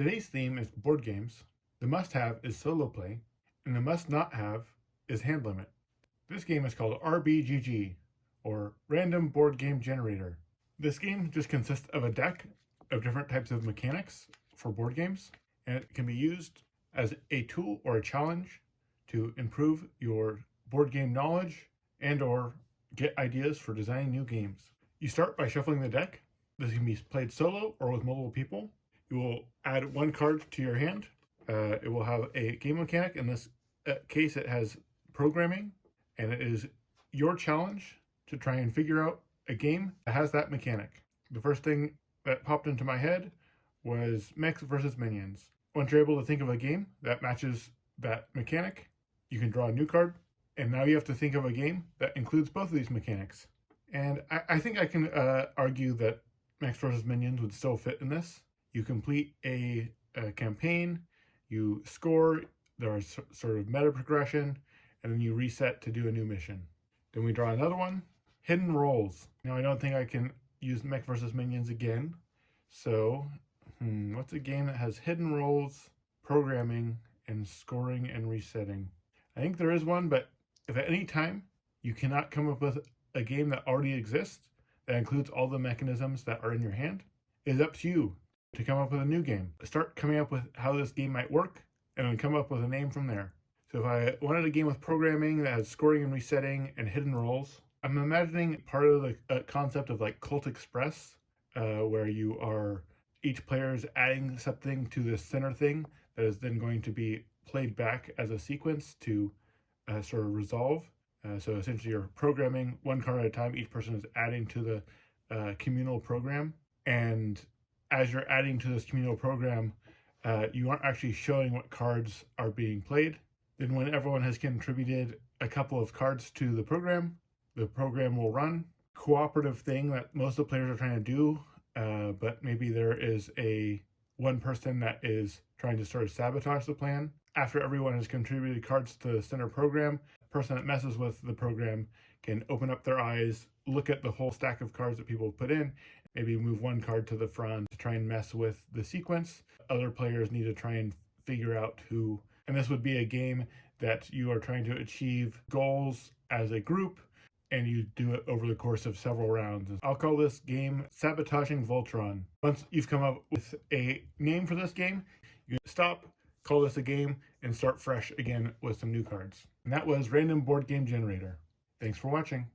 Today's theme is board games. The must-have is solo play, and the must-not-have is hand limit. This game is called RBGG, or Random Board Game Generator. This game just consists of a deck of different types of mechanics for board games, and it can be used as a tool or a challenge to improve your board game knowledge and or get ideas for designing new games. You start by shuffling the deck. This can be played solo or with multiple people. You will add one card to your hand. It will have a game mechanic. In this case, it has programming, and it is your challenge to try and figure out a game that has that mechanic. The first thing that popped into my head was Mechs versus Minions. Once you're able to think of a game that matches that mechanic, you can draw a new card, and now you have to think of a game that includes both of these mechanics. And I think I can argue that Mechs versus Minions would still fit in this. You complete a campaign, you score, there is sort of meta progression, and then you reset to do a new mission. Then we draw another one, Hidden Roles. Now I don't think I can use Mech versus Minions again. So, what's a game that has hidden roles, programming, and scoring and resetting? I think there is one, but if at any time you cannot come up with a game that already exists that includes all the mechanisms that are in your hand, it is up to you to come up with a new game. Start coming up with how this game might work, and then come up with a name from there. So if I wanted a game with programming that has scoring and resetting and hidden roles, I'm imagining part of the concept of like Cult Express, where you are, each player is adding something to the center thing that is then going to be played back as a sequence to sort of resolve. So essentially you're programming one card at a time. Each person is adding to the communal program. And as you're adding to this communal program, you aren't actually showing what cards are being played. Then when everyone has contributed a couple of cards to the program will run. Cooperative thing that most of the players are trying to do, but maybe there is one person that is trying to sort of sabotage the plan. After everyone has contributed cards to the center program, the person that messes with the program can open up their eyes, look at the whole stack of cards that people put in, maybe move one card to the front to try and mess with the sequence. Other players need to try and figure out who, and this would be a game that you are trying to achieve goals as a group, and you do it over the course of several rounds. I'll call this game Sabotaging Voltron. Once you've come up with a name for this game, you can stop, call this a game, and start fresh again with some new cards. And that was Random Board Game Generator. Thanks for watching.